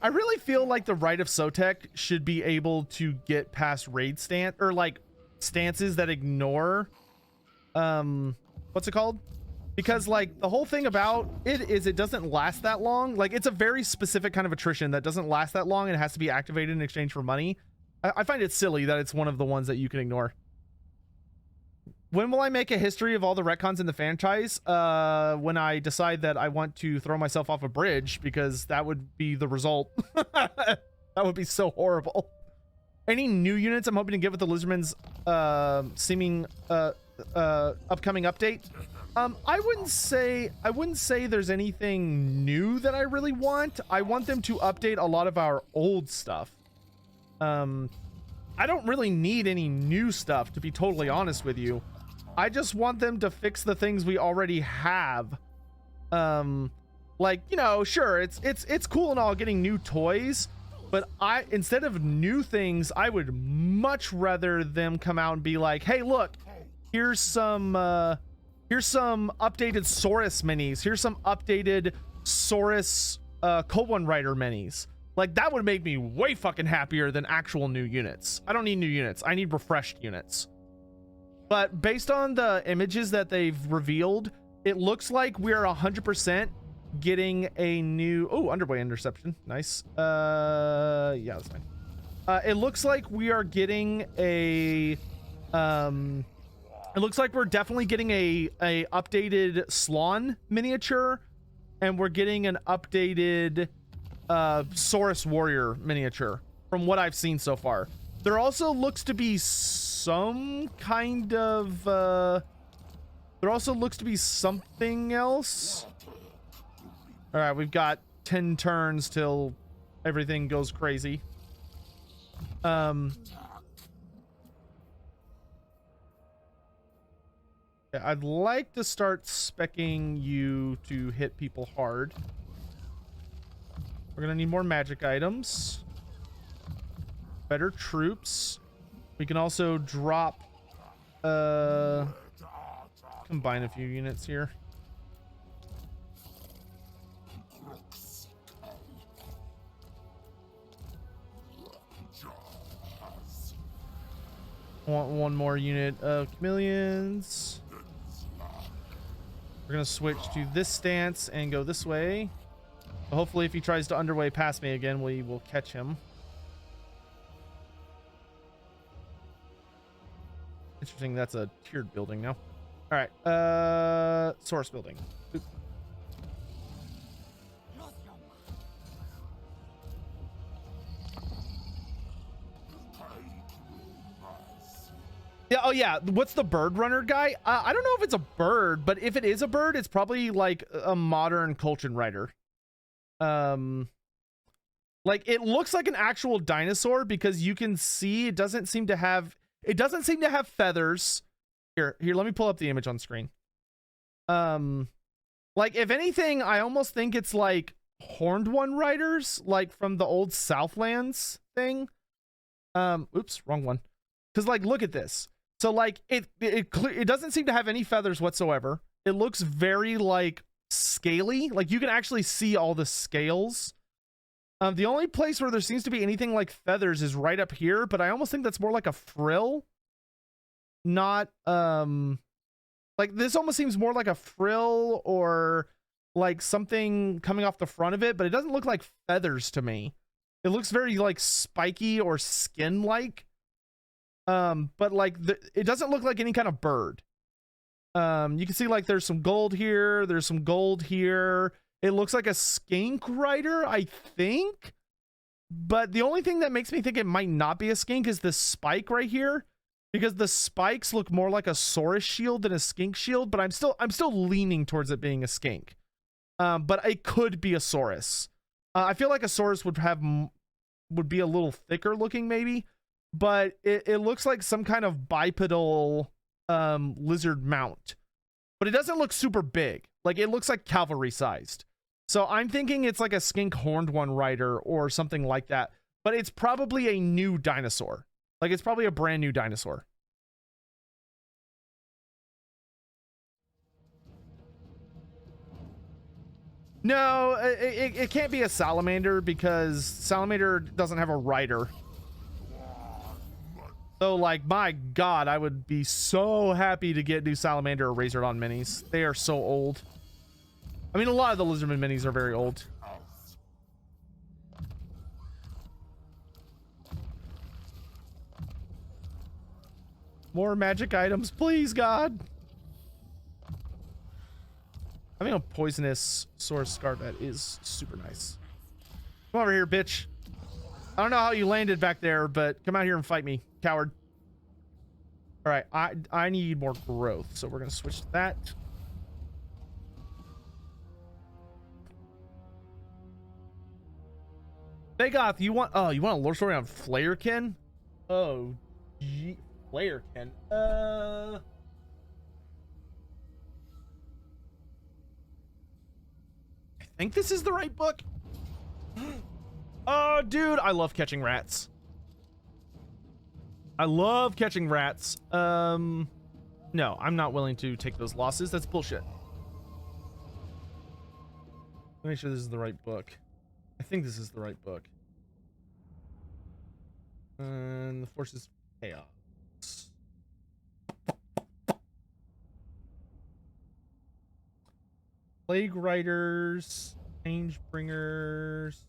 I really feel like the Rite of Sotek should be able to get past raid stance, or like stances that ignore what's it called? Because like the whole thing about it is it doesn't last that long. Like it's a very specific kind of attrition that doesn't last that long and it has to be activated in exchange for money. I find it silly that it's one of the ones that you can ignore. When will I make a history of all the retcons in the franchise? When I decide that I want to throw myself off a bridge, because that would be the result. That would be so horrible. Any new units I'm hoping to get with the Lizardman's seeming upcoming update? I wouldn't say there's anything new that I really want. I want them to update a lot of our old stuff. I don't really need any new stuff, to be totally honest with you. I just want them to fix the things we already have. Like, you know, sure, it's cool and all getting new toys, but instead of new things, I would much rather them come out and be like, hey, look, here's some updated Saurus minis. Here's some updated Saurus Cold One Rider minis. Like, that would make me way fucking happier than actual new units. I don't need new units. I need refreshed units. But based on the images that they've revealed, it looks like we're 100% getting a new... Oh, underway interception. Nice. Yeah, that's fine. It looks like we are getting a... It looks like we're definitely getting a updated Slon miniature, and we're getting an updated Saurus Warrior miniature from what I've seen so far. There also looks to be some kind of there also looks to be something else. All right, we've got 10 turns till everything goes crazy. Yeah, I'd like to start speccing you to hit people hard. We're gonna need more magic items, better troops. We can also drop combine a few units here. Want one more unit of chameleons. We're gonna switch to this stance and go this way. Hopefully if he tries to underway past me again, we will catch him. Interesting, that's a tiered building now. All right, source building. Oop. Yeah, oh yeah, what's the bird runner guy? I don't know if it's a bird, but if it is a bird, it's probably like a modern Colchin rider. Like it looks like an actual dinosaur because you can see it doesn't seem to have feathers. Here, let me pull up the image on screen. Like if anything, I almost think it's like horned one riders, like from the old Southlands thing. Oops, wrong one. Because like, look at this. So like it doesn't seem to have any feathers whatsoever. It looks very like scaly. Like you can actually see all the scales. The only place where there seems to be anything like feathers is right up here, but I almost think that's more like a frill. Not like this almost seems more like a frill or like something coming off the front of it, but it doesn't look like feathers to me. It looks very like spiky or skin like. But like it doesn't look like any kind of bird. You can see like there's some gold here, there's some gold here. It looks like a skink rider, I think. But the only thing that makes me think it might not be a skink is this spike right here, because the spikes look more like a Saurus shield than a skink shield, but I'm still leaning towards it being a skink. But it could be a Saurus. I feel like a Saurus would be a little thicker looking maybe, but it looks like some kind of bipedal lizard mount. But it doesn't look super big. Like it looks like cavalry sized. So I'm thinking it's like a skink horned one rider or something like that. But it's probably a new dinosaur. Like it's probably a brand new dinosaur. No, it can't be a salamander because salamander doesn't have a rider. So, like, my God, I would be so happy to get new salamander or Razordon minis. They are so old. I mean, a lot of the Lizardman minis are very old. More magic items, please, God. Having a poisonous source Scarvet is super nice. Come over here, bitch. I don't know how you landed back there, but come out here and fight me, coward. All right, I need more growth, so we're gonna switch to that. Begoth, you want a lore story on Flayerkin? Oh, gee, Flayerkin. I think this is the right book. Oh, dude, I love catching rats. I love catching rats. No, I'm not willing to take those losses. That's bullshit. Let me make sure this is the right book. I think this is the right book. And the Forces of Chaos. Plague Riders, Change Bringers.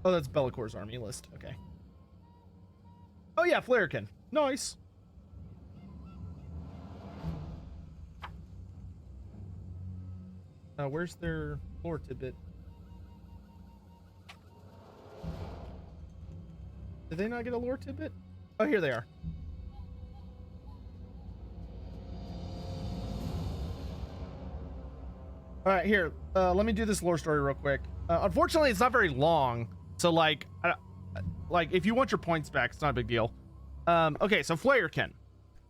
Oh, that's Bellacor's army list. Okay. Oh yeah, Flayerkin. Nice. Where's their lore tidbit? Did they not get a lore tidbit? Oh, here they are. All right, here. Let me do this lore story real quick. Unfortunately, it's not very long. So, like if you want your points back, it's not a big deal. Okay, so Flayerkin.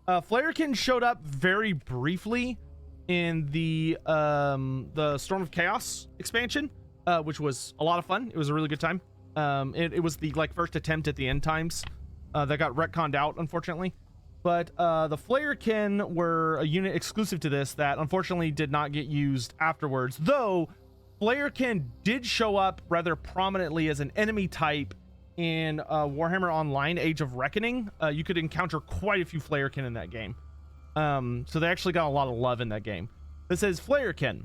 Flayerkin showed up very briefly in the Storm of Chaos expansion, which was a lot of fun. It was a really good time. It was the first attempt at the end times that got retconned out, unfortunately. But the Flayerkin were a unit exclusive to this that unfortunately did not get used afterwards, though Flayerkin did show up rather prominently as an enemy type in Warhammer Online Age of Reckoning. You could encounter quite a few Flayerkin in that game. So they actually got a lot of love in that game. This says Flayerkin.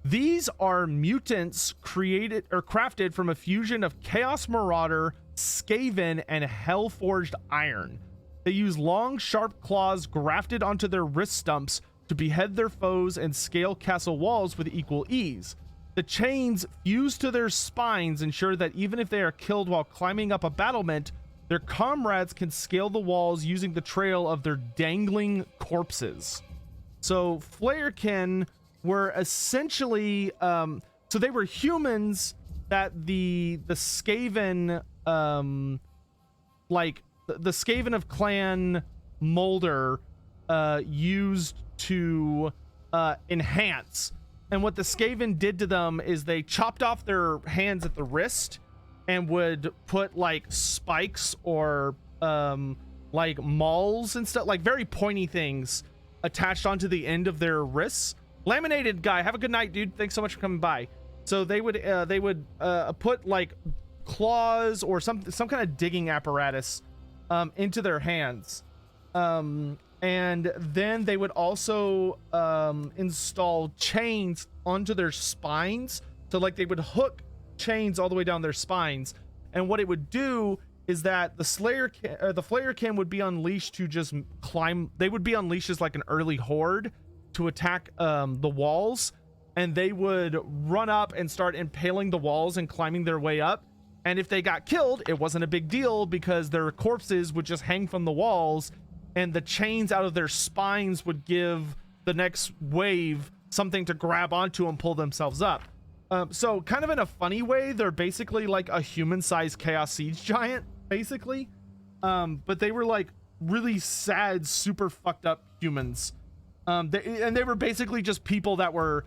These are mutants created or crafted from a fusion of Chaos Marauder, Skaven, and Hellforged Iron. They use long, sharp claws grafted onto their wrist stumps to behead their foes and scale castle walls with equal ease. The chains fused to their spines ensure that even if they are killed while climbing up a battlement, their comrades can scale the walls using the trail of their dangling corpses. So Flayerkin were essentially so they were humans that the Skaven the Skaven of Clan Molder used to enhance. And what the Skaven did to them is they chopped off their hands at the wrist and would put spikes or mauls and stuff, very pointy things attached onto the end of their wrists. Laminated guy, have a good night, dude. Thanks so much for coming by. So they would put claws or some kind of digging apparatus into their hands, and then they would also install chains onto their spines. So they would hook chains all the way down their spines, and what it would do is that the Flayerkin would be unleashed to just climb. They would be unleashed as an early horde to attack the walls, and they would run up and start impaling the walls and climbing their way up. And if they got killed, it wasn't a big deal because their corpses would just hang from the walls, and the chains out of their spines would give the next wave something to grab onto and pull themselves up. So kind of in a funny way, they're basically a human-sized Chaos Siege giant, basically. But they were really sad, super fucked up humans. They were basically just people that were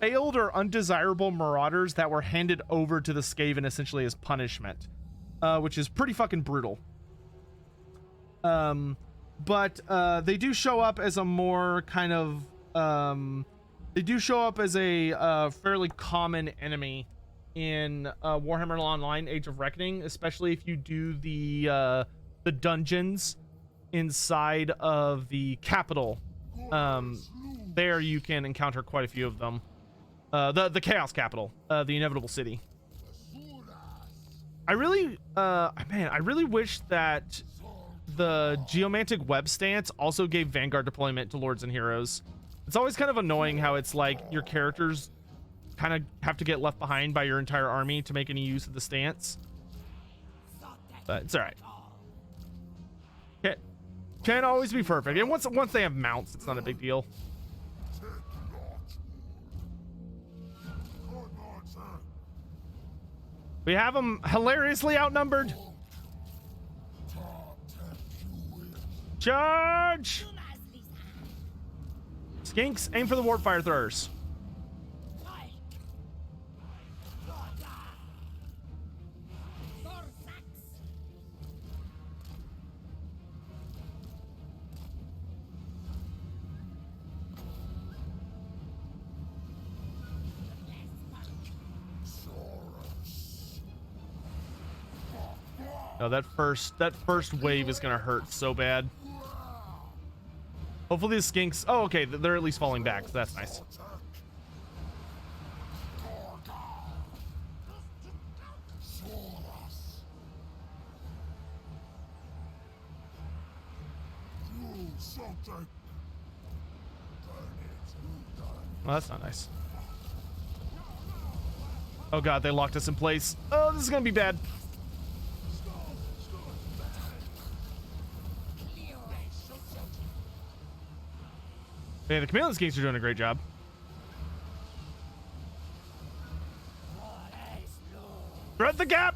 failed or undesirable marauders that were handed over to the Skaven essentially as punishment, which is pretty fucking brutal. But they do show up as a more kind of They do show up as a fairly common enemy in Warhammer Online Age of Reckoning, especially if you do the dungeons inside of the capital. There you can encounter quite a few of them. The Chaos Capital, the Inevitable City. I really, man, I really wish that the Geomantic Web stance also gave Vanguard deployment to Lords and Heroes. It's always kind of annoying how it's like your characters kind of have to get left behind by your entire army to make any use of the stance. But it's all right. Can't always be perfect. And once they have mounts, it's not a big deal. We have them hilariously outnumbered. Charge! Skinks, aim for the warp fire throwers. No, that first wave is gonna hurt so bad. Hopefully the skinks. Oh, okay, they're at least falling back, so that's nice. Well, that's not nice. Oh god, they locked us in place. Oh, this is gonna be bad. Yeah, the Chameleon Skinks are doing a great job. Thread the gap!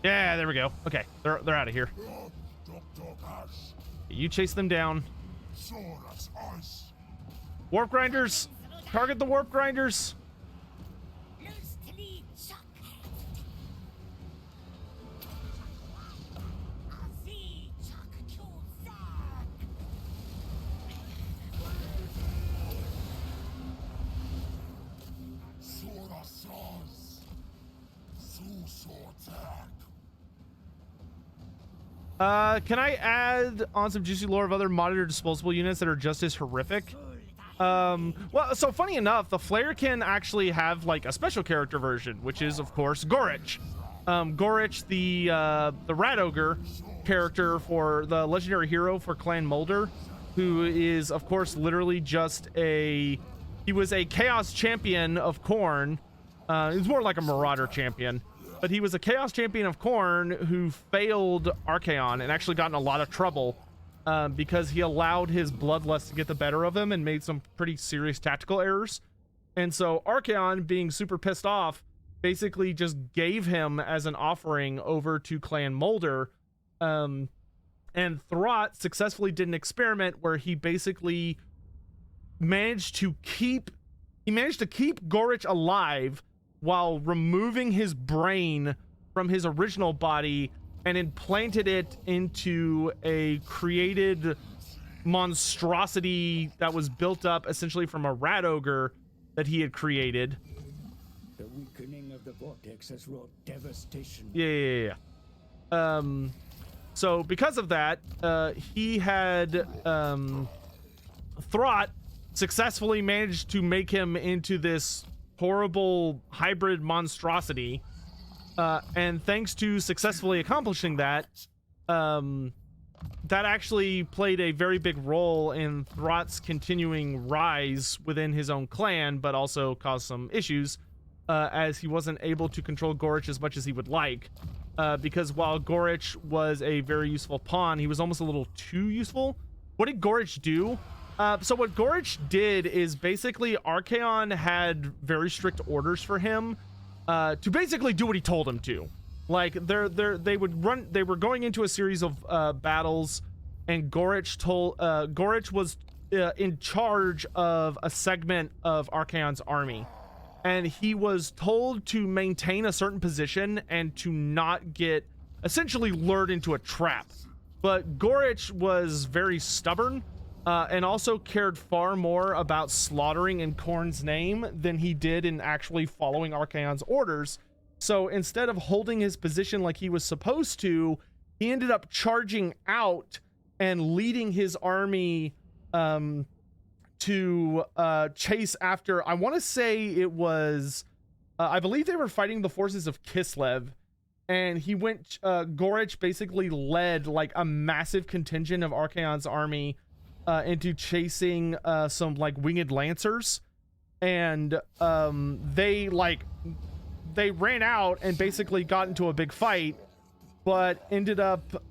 Yeah, there we go. Okay, they're out of here. You chase them down. Warp grinders! Target the warp grinders! Can I add on some juicy lore of other modded or disposable units that are just as horrific? Well, so funny enough, the Flare can actually have like a special character version, which is of course Gorich. Gorich, the Rat Ogre character for the legendary hero for Clan Mulder, who is of course literally just he was a Chaos Champion of Khorne. He was more like a Marauder champion. But he was a Chaos Champion of Khorne who failed Archaon and actually got in a lot of trouble because he allowed his bloodlust to get the better of him and made some pretty serious tactical errors. And so Archaon, being super pissed off, basically just gave him as an offering over to Clan Mulder. And Throt successfully did an experiment where he basically managed to keep Gorich alive while removing his brain from his original body and implanted it into a created monstrosity that was built up essentially from a rat ogre that he had created. The weakening of the vortex has wrought devastation. Yeah. So because of that, he had Throt successfully managed to make him into this horrible hybrid monstrosity, and thanks to successfully accomplishing that, that actually played a very big role in Throt's continuing rise within his own clan, but also caused some issues as he wasn't able to control Gorich as much as he would like, because while Gorich was a very useful pawn, he was almost a little too useful. What did Gorich do? So what Gorich did is basically Archaon had very strict orders for him to basically do what he told him to. Like they were going into a series of battles, and Gorich was in charge of a segment of Archaon's army. and he was told to maintain a certain position and to not get essentially lured into a trap. But Gorich was very stubborn, and also cared far more about slaughtering in Khorne's name than he did in actually following Archaon's orders. So instead of holding his position like he was supposed to, he ended up charging out and leading his army to chase after, I want to say it was, I believe they were fighting the forces of Kislev, and he went, Gorich basically led like a massive contingent of Archaon's army into chasing some like winged lancers, and they ran out and basically got into a big fight, but ended up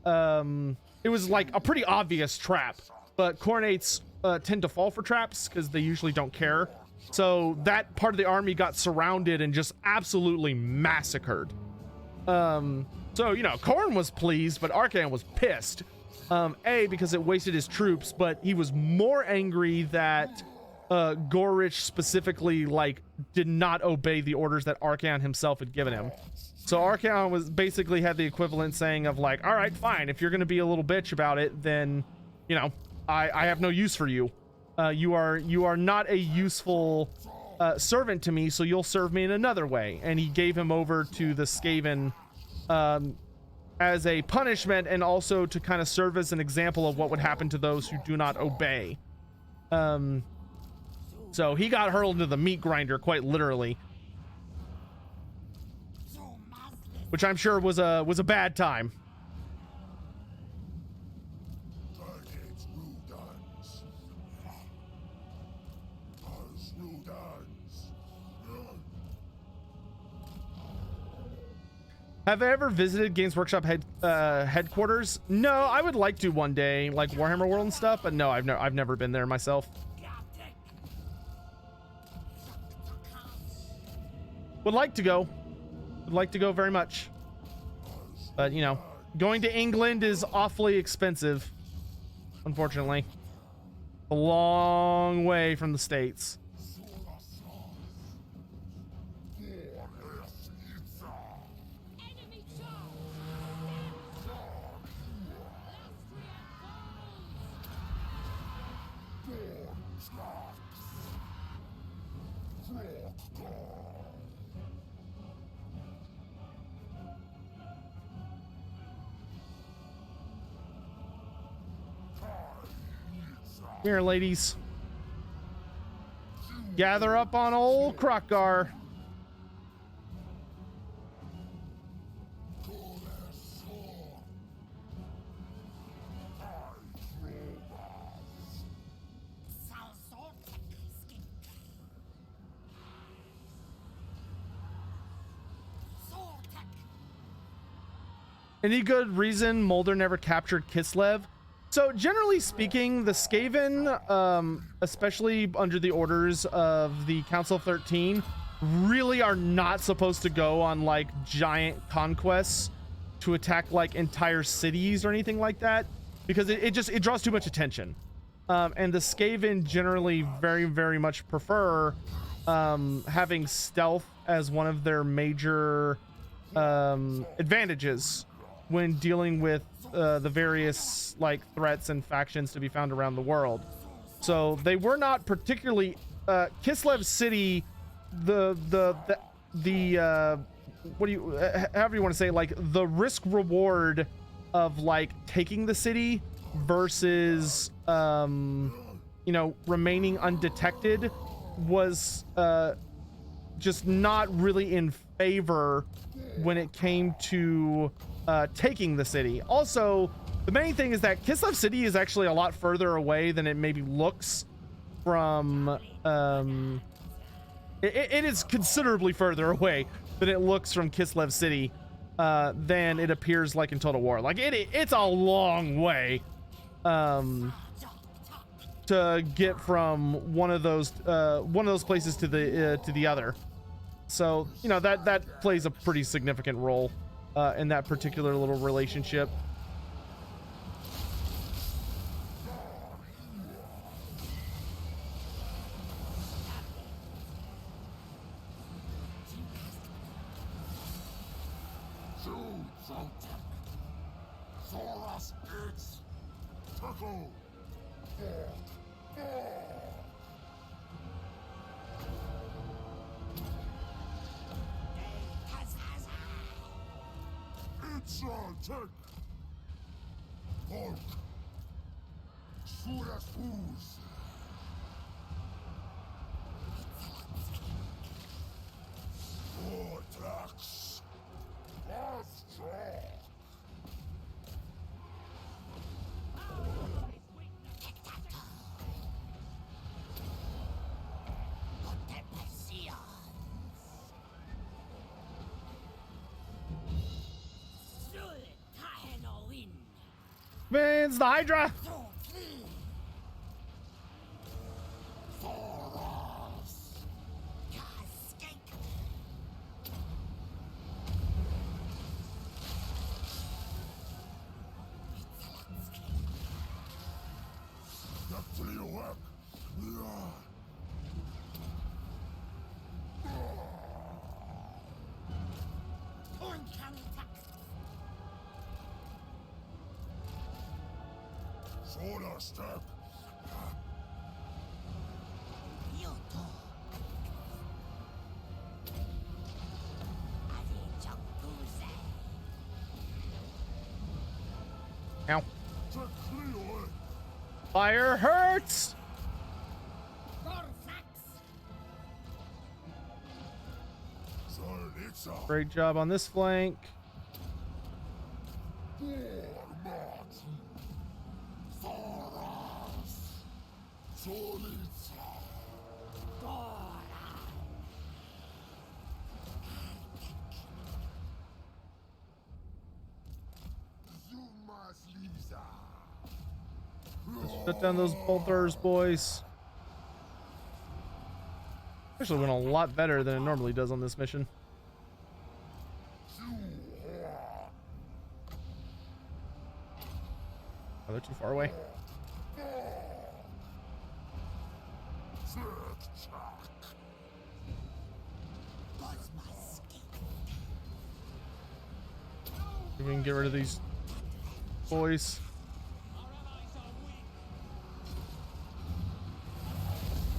it was like a pretty obvious trap, but Khornates tend to fall for traps because they usually don't care. So that part of the army got surrounded and just absolutely massacred. So, you know, Khorne was pleased, but Archaon was pissed. A, because it wasted his troops, but he was more angry that Gorich specifically like did not obey the orders that Archaon himself had given him. So Archaon was basically had the equivalent saying of like, all right, fine, if you're going to be a little bitch about it, then, you know, I have no use for you. You are not a useful servant to me, so you'll serve me in another way. And he gave him over to the Skaven as a punishment, and also to kind of serve as an example of what would happen to those who do not obey. So he got hurled into the meat grinder, quite literally, which I'm sure was a bad time. Have I ever visited Games Workshop headquarters? No, I would like to one day, like Warhammer World and stuff, but no, I've never been there myself. Would like to go. Would like to go very much. But, you know, going to England is awfully expensive, unfortunately. A long way from the States. Here, ladies. Gather up on old Kroq-Gar. Any good reason Mulder never captured Kislev? So generally speaking, the Skaven, especially under the orders of the Council of 13, really are not supposed to go on like giant conquests to attack like entire cities or anything like that, because it draws too much attention. And the Skaven generally very much prefer having stealth as one of their major advantages when dealing with the various like threats and factions to be found around the world. So they were not particularly Kislev City, the what do you however you want to say, like the risk reward of like taking the city versus you know, remaining undetected was just not really in favor when it came to taking the city. Also, the main thing is that Kislev City is actually a lot further away than it maybe looks from it is considerably further away than it looks from Kislev City than it appears like in Total War. Like it's a long way to get from one of those places to the other. So, you know, that plays a pretty significant role in that particular little relationship. It's Tickle. It's Sotek. Volk. Suras Fus. Vortex. Astra. Man, it's the Hydra. Solar step. Ow. Fire hurts. Great job on this flank. Let's shut down those bolters, boys. Actually went a lot better than it normally does on this mission. Oh, they're too far away. We can get rid of these boys.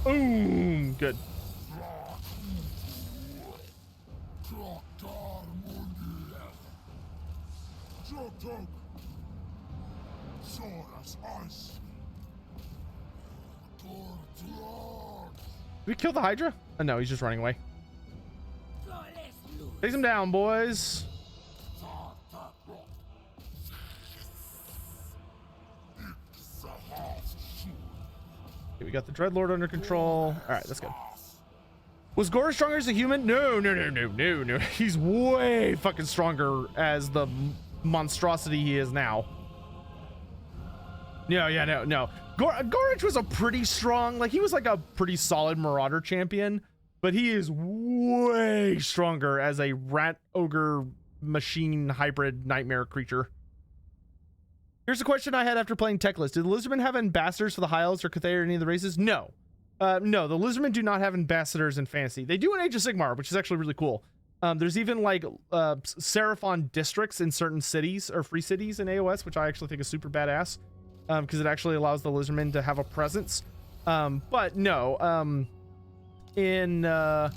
Boom! Good. Did we kill the Hydra? Oh, no, he's just running away. Take him down, boys. Okay, we got the Dreadlord under control. All right, let's go. Was Gore stronger as a human? No. He's way fucking stronger as the monstrosity he is now. No. Gorich was a pretty strong, like he was like a pretty solid Marauder champion, but he is way stronger as a rat ogre machine hybrid nightmare creature. Here's a question I had after playing Techlist. Did the Lizardmen have ambassadors for the High Elves or Cathay or any of the races? No. No, the Lizardmen do not have ambassadors in fantasy. They do in Age of Sigmar, which is actually really cool. There's even like Seraphon districts in certain cities or free cities in AOS, which I actually think is super badass. Because it actually allows the Lizardmen to have a presence. But no, in the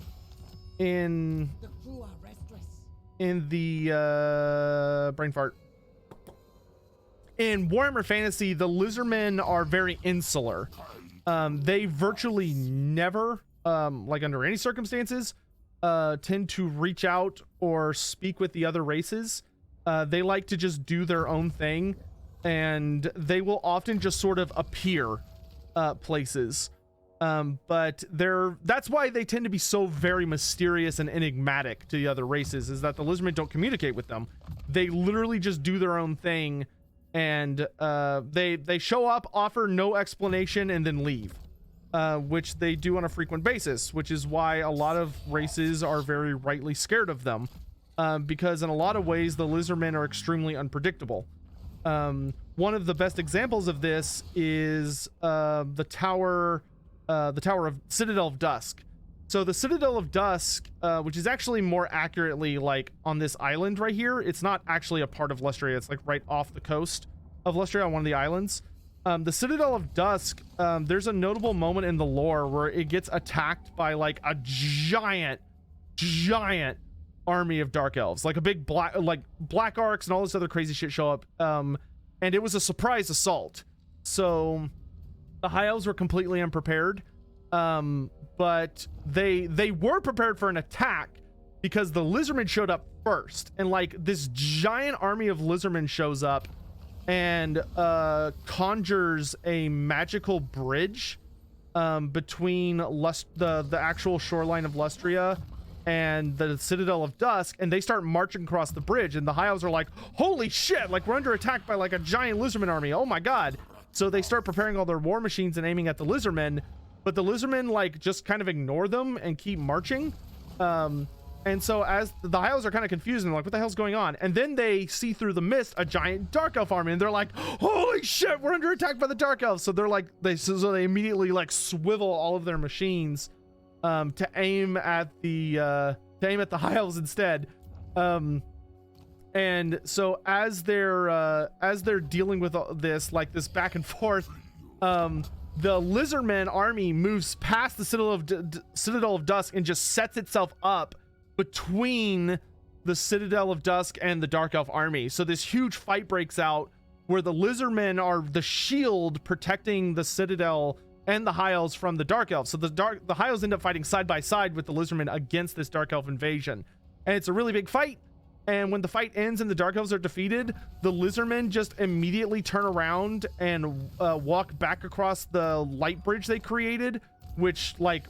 brain fart. In Warhammer Fantasy, the Lizardmen are very insular. They virtually never, like under any circumstances, tend to reach out or speak with the other races. They like to just do their own thing. And they will often just sort of appear places. But that's why they tend to be so very mysterious and enigmatic to the other races, is that the Lizardmen don't communicate with them. They literally just do their own thing, and they show up, offer no explanation, and then leave. Which they do on a frequent basis, which is why a lot of races are very rightly scared of them. Because in a lot of ways, the Lizardmen are extremely unpredictable. One of the best examples of this is the tower of Citadel of Dusk. So the Citadel of Dusk, which is actually more accurately like on this island right here, it's not actually a part of Lestria, it's like right off the coast. of Lustria on one of the islands. The Citadel of Dusk, there's a notable moment in the lore where it gets attacked by like a giant army of dark elves, like a big black arcs and all this other crazy shit show up. And it was a surprise assault. So the high elves were completely unprepared. But they were prepared for an attack because the lizardmen showed up first, and like this giant army of lizardmen shows up and conjures a magical bridge between the actual shoreline of Lustria and the Citadel of Dusk, and they start marching across the bridge, and the high elves are like, holy shit, like we're under attack by like a giant lizardman army, oh my god. So they start preparing all their war machines and aiming at the lizardmen, but the lizardmen like just kind of ignore them and keep marching. And so as the high elves are kind of confused and like, what the hell's going on? And then they see through the mist a giant dark elf army, and they're like, holy shit, we're under attack by the dark elves. So they're like, so they immediately like swivel all of their machines to aim at the high elves instead. And so as they're dealing with this, like this back and forth, the lizardman army moves past the Citadel of Dusk and just sets itself up between the Citadel of Dusk and the dark elf army. So this huge fight breaks out where the lizardmen are the shield protecting the Citadel and the high elves from the dark elves. So the high elves end up fighting side by side with the lizardmen against this dark elf invasion, and it's a really big fight. And when the fight ends and the dark elves are defeated, the lizardmen just immediately turn around and walk back across the light bridge they created, which putters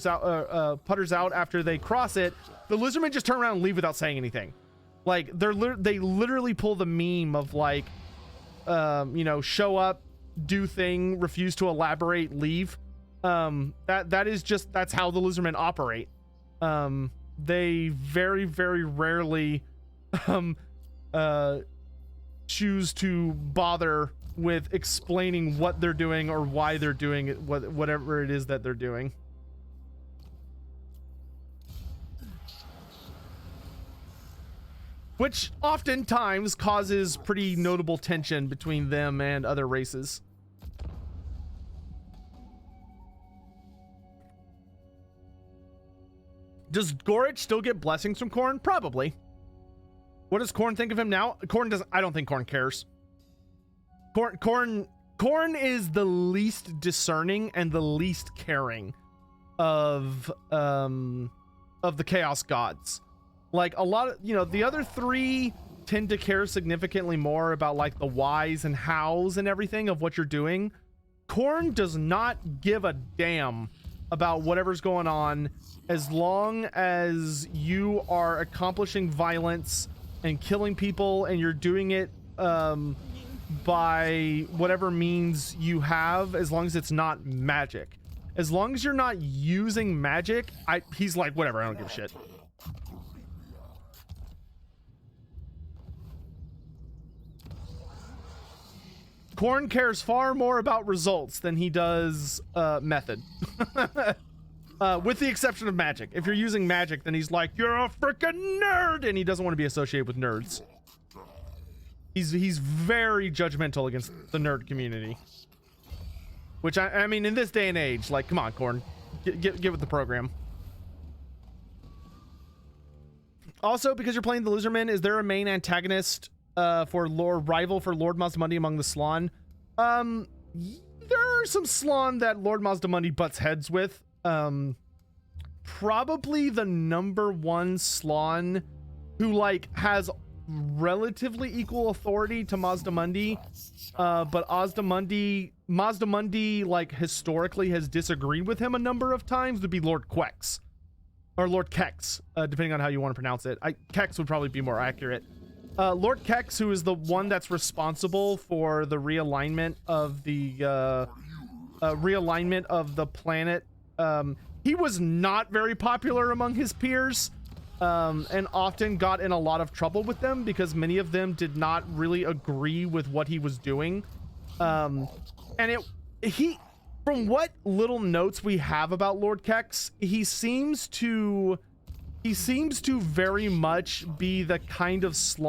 out after they cross it. The lizardmen just turn around and leave without saying anything. Like they literally pull the meme of like, show up, do thing, refuse to elaborate, leave. That's how the lizardmen operate. They very, very rarely choose to bother with explaining what they're doing or why they're doing it, whatever it is that they're doing. Which oftentimes causes pretty notable tension between them and other races. Does Gorich still get blessings from Khorne? Probably. What does Khorne think of him now? Khorne doesn't. I don't think Khorne cares. Khorne is the least discerning and the least caring of the Chaos Gods. Like a lot of, the other three tend to care significantly more about like the whys and hows and everything of what you're doing. Khorne does not give a damn about whatever's going on, as long as you are accomplishing violence and killing people, and you're doing it by whatever means you have, as long as it's not magic. As long as you're not using magic, he's like, whatever, I don't give a shit. Khorne cares far more about results than he does method. With the exception of magic. If you're using magic, then he's like, you're a freaking nerd, and he doesn't want to be associated with nerds. He's very judgmental against the nerd community. Which, I mean, in this day and age, like, come on, Khorne. Get with the program. Also, because you're playing the Lizardmen, is there a main antagonist rival for Lord Mazdamundi among the Slann? There are some Slann that Lord Mazdamundi butts heads with. Probably the number one Slann who like has relatively equal authority to Mazdamundi, but Mazdamundi like historically has disagreed with him a number of times, would be Lord Quex or Lord Kex, depending on how you want to pronounce it. Kex would probably be more accurate. Lord Kex, who is the one that's responsible for the realignment of the planet, he was not very popular among his peers, and often got in a lot of trouble with them because many of them did not really agree with what he was doing. From what little notes we have about Lord Kex, he seems to very much be the kind of Slann